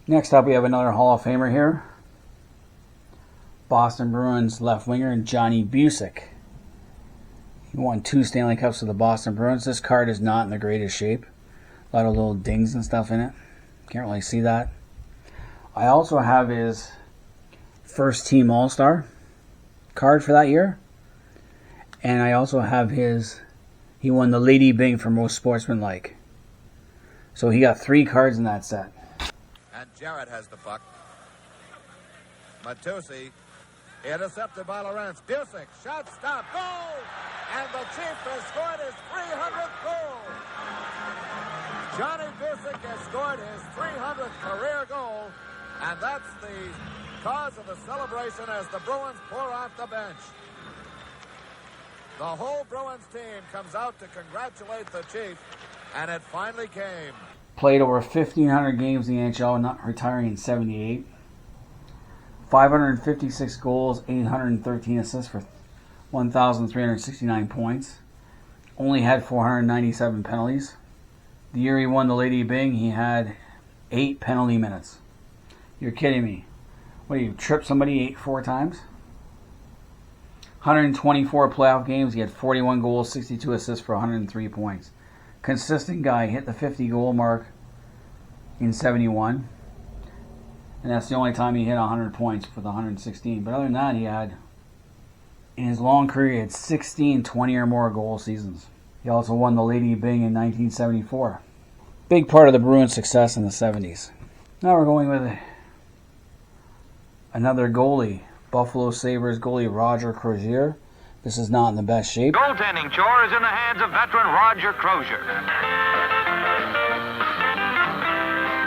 Next up, we have another Hall of Famer here. Boston Bruins left winger Johnny Busick. He won 2 Stanley Cups with the Boston Bruins. This card is not in the greatest shape. A lot of little dings and stuff in it. Can't really see that. I also have his first team All-Star card for that year. And I also have he won the Lady Byng for most sportsmanlike. So he got 3 cards in that set. And Jarrett has the puck. Matusi intercepted by Lawrence. Busick, shot, stop, goal! And the Chief has scored his 300th goal. Johnny Busick has scored his 300th career goal, and that's the cause of the celebration as the Bruins pour off the bench. The whole Bruins team comes out to congratulate the Chief, and it finally came. Played over 1,500 games in the NHL, not retiring in 78. 556 goals, 813 assists for 1,369 points. Only had 497 penalties. The year he won the Lady Byng, he had 8 penalty minutes. You're kidding me. What, you tripped somebody 4 times? 124 playoff games, he had 41 goals, 62 assists for 103 points. Consistent guy, hit the 50 goal mark in 71. And that's the only time he hit 100 points for the 116. But other than that, he had, in his long career, he had 16 20 or more goal seasons. He also won the Lady Byng in 1974. Big part of the Bruins' success in the 70s. Now we're going with another goalie. Buffalo Sabres goalie Roger Crozier. This is not in the best shape. Goaltending chore is in the hands of veteran Roger Crozier.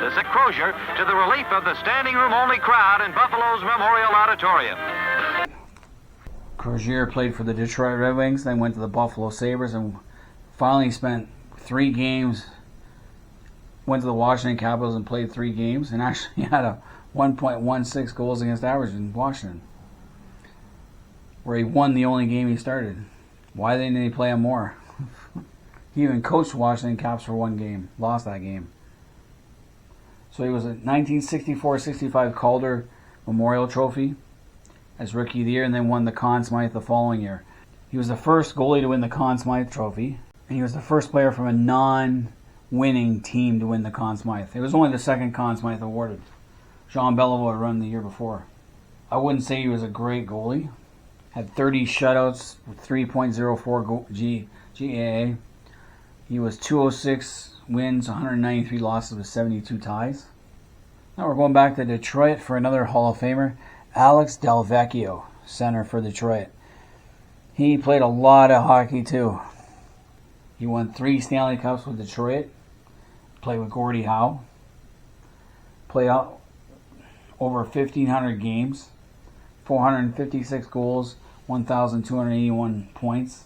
This is Crozier to the relief of the standing room only crowd in Buffalo's Memorial Auditorium. Crozier played for the Detroit Red Wings, then went to the Buffalo Sabres, and finally spent 3 games. Went to the Washington Capitals and played 3 games, and actually had a 1.16 goals against average in Washington, where he won the only game he started. Why didn't he play him more? He even coached Washington Caps for 1 game, lost that game. So he was a 1964-65 Calder Memorial Trophy as Rookie of the Year, and then won the Conn Smythe the following year. He was the first goalie to win the Conn Smythe Trophy, and he was the first player from a non-winning team to win the Conn Smythe. It was only the second Conn Smythe awarded. Jean Beliveau had run the year before. I wouldn't say he was a great goalie. Had 30 shutouts with 3.04 GAA. He was 206 wins, 193 losses with 72 ties. Now we're going back to Detroit for another Hall of Famer, Alex Delvecchio, center for Detroit. He played a lot of hockey too. He won 3 Stanley Cups with Detroit. Played with Gordie Howe. Played out over 1,500 games. 456 goals, 1,281 points.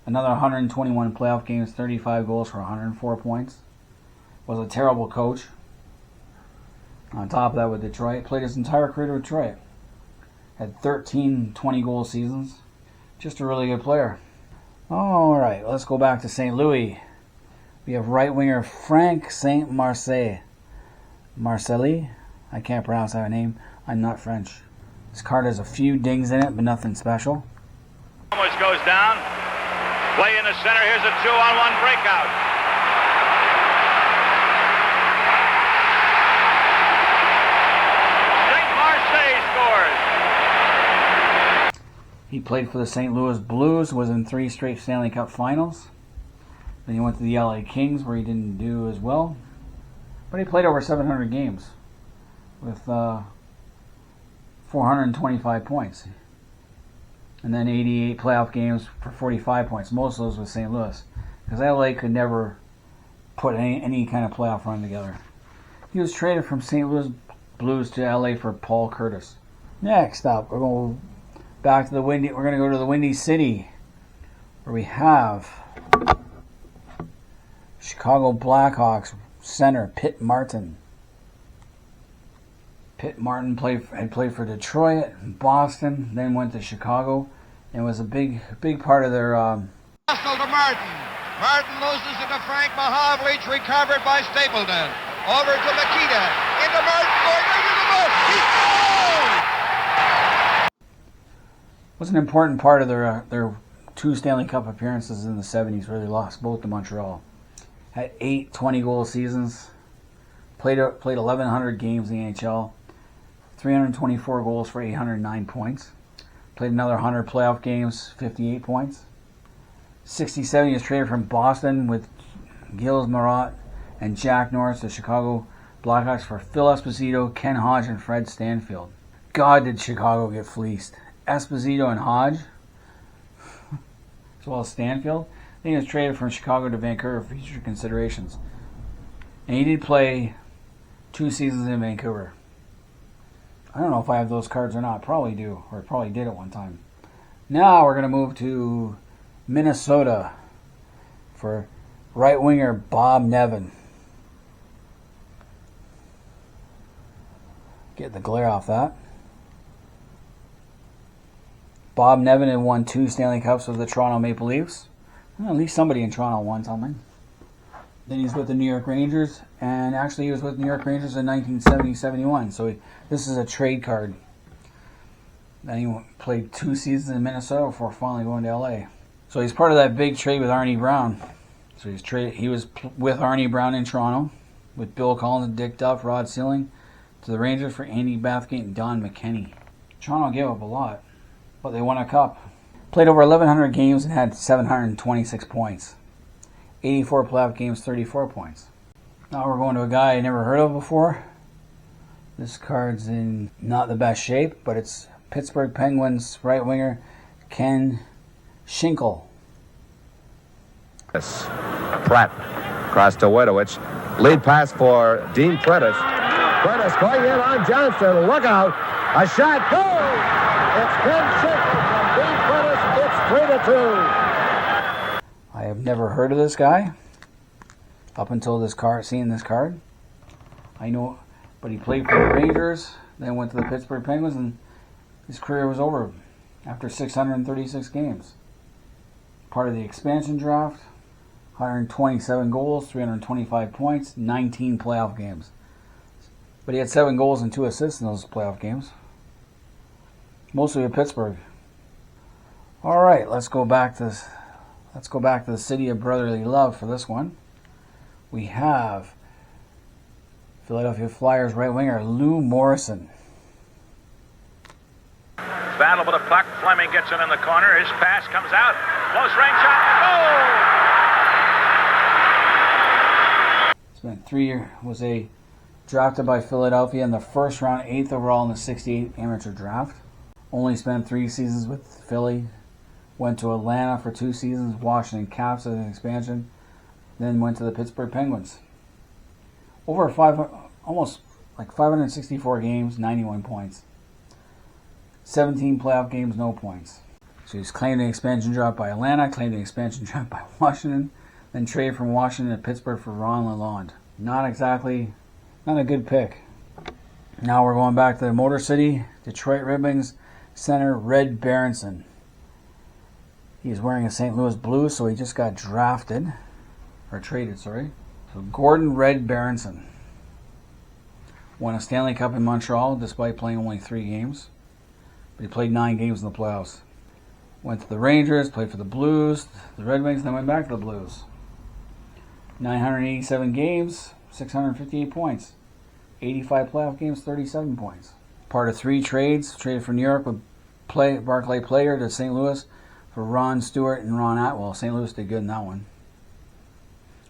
Another 121 playoff games, 35 goals for 104 points. Was a terrible coach. On top of that with Detroit. Played his entire career with Detroit. Had 13 20-goal seasons. Just a really good player. Alright, let's go back to St. Louis. We have right winger Frank St. Marseille. Marcelli? I can't pronounce that name. I'm not French. This card has a few dings in it, but nothing special. Almost goes down. Play in the center. Here's a 2-on-1 breakout. St. Marseille scores. He played for the St. Louis Blues, was in 3 straight Stanley Cup finals. Then he went to the LA Kings, where he didn't do as well. But he played over 700 games with 425 points. And then 88 playoff games for 45 points. Most of those with St. Louis. Because LA could never put any kind of playoff run together. He was traded from St. Louis Blues to LA for Paul Curtis. Next up, we're going back to we're going to go to the Windy City, where we have Chicago Blackhawks center Pitt Martin. Pitt Martin had played for Detroit, Boston, then went to Chicago, and was a big part of their. Hustle to Martin. Martin loses it to Frank Mahovlich, recovered by Stapleton. Over to Makita. Into Martin. Was an important part of their 2 Stanley Cup appearances in the 70s where they lost both to Montreal. Had 8 20-goal seasons. Played 1,100 games in the NHL. 324 goals for 809 points. Played another 100 playoff games, 58 points. 67, he was traded from Boston with Gilles Marat and Jack Norris to Chicago Blackhawks for Phil Esposito, Ken Hodge, and Fred Stanfield. God, did Chicago get fleeced. Esposito and Hodge, as well as Stanfield. Then he was traded from Chicago to Vancouver for future considerations. And he did play 2 seasons in Vancouver. I don't know if I have those cards or not. Probably do, or probably did at one time. Now we're going to move to Minnesota for right winger Bob Nevin. Get the glare off that. Bob Nevin had won 2 Stanley Cups with the Toronto Maple Leafs. Well, at least somebody in Toronto won something. Then he's with the New York Rangers, and actually he was with the New York Rangers in 1970-71. So this is a trade card. Then he played 2 seasons in Minnesota before finally going to LA. So he's part of that big trade with Arnie Brown. So he was with Arnie Brown in Toronto, with Bill Collins, Dick Duff, Rod Sealing, to the Rangers for Andy Bathgate and Don McKinney. Toronto gave up a lot, but they won a cup. Played over 1,100 games and had 726 points. 84 playoff games, 34 points. Now we're going to a guy I never heard of before. This card's in not the best shape, but it's Pittsburgh Penguins right winger Ken Schinkel. Yes. Pratt across to Wedowitz. Lead pass for Dean Prentice. Prentice going in on Johnson. Look out. A shot. Goal! It's Ken Schinkel from Dean Prentice. It's 3-2. I have never heard of this guy up until seeing this card. I know, but he played for the Rangers, then went to the Pittsburgh Penguins, and his career was over after 636 games. Part of the expansion draft, 127 goals, 325 points, 19 playoff games. But he had 7 goals and 2 assists in those playoff games, mostly with Pittsburgh. All right, let's go back to the city of brotherly love for this one. We have Philadelphia Flyers right winger Lou Morrison. Battle with a puck. Fleming gets it in the corner. His pass comes out. Close range shot. Goal! Spent 3 years. Was drafted by Philadelphia in the first round, 8th overall in the '68 amateur draft. Only spent 3 seasons with Philly. Went to Atlanta for 2 seasons, Washington Caps as an expansion, then went to the Pittsburgh Penguins. Over almost 564 games, 91 points. 17 playoff games, no points. So he's claimed an expansion draft by Atlanta, claimed an expansion draft by Washington, then traded from Washington to Pittsburgh for Ron Lalonde. Not a good pick. Now we're going back to the Motor City, Detroit Red Wings center Red Berenson. He's wearing a St. Louis blue, so he just got traded. So Gordon Red Berenson won a Stanley Cup in Montreal despite playing only 3 games. But he played 9 games in the playoffs. Went to the Rangers, played for the Blues, the Red Wings, then went back to the Blues. 987 games, 658 points. 85 playoff games, 37 points. Part of 3 trades. Traded for New York with Barclay Player to St. Louis for Ron Stewart and Ron Atwell. St. Louis did good in that one.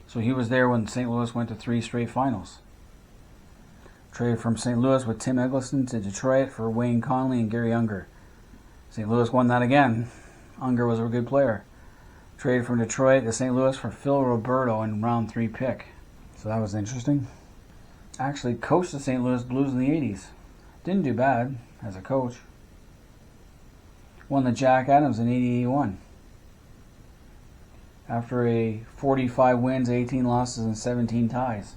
So he was there when St. Louis went to 3 straight finals. Traded from St. Louis with Tim Eggleston to Detroit for Wayne Conley and Gary Unger. St. Louis won that again. Unger was a good player. Traded from Detroit to St. Louis for Phil Roberto in round 3 pick. So that was interesting. Actually coached the St. Louis Blues in the 80s. Didn't do bad as a coach. Won the Jack Adams in 80-81. After a 45 wins, 18 losses, and 17 ties.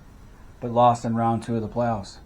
But lost in round 2 of the playoffs.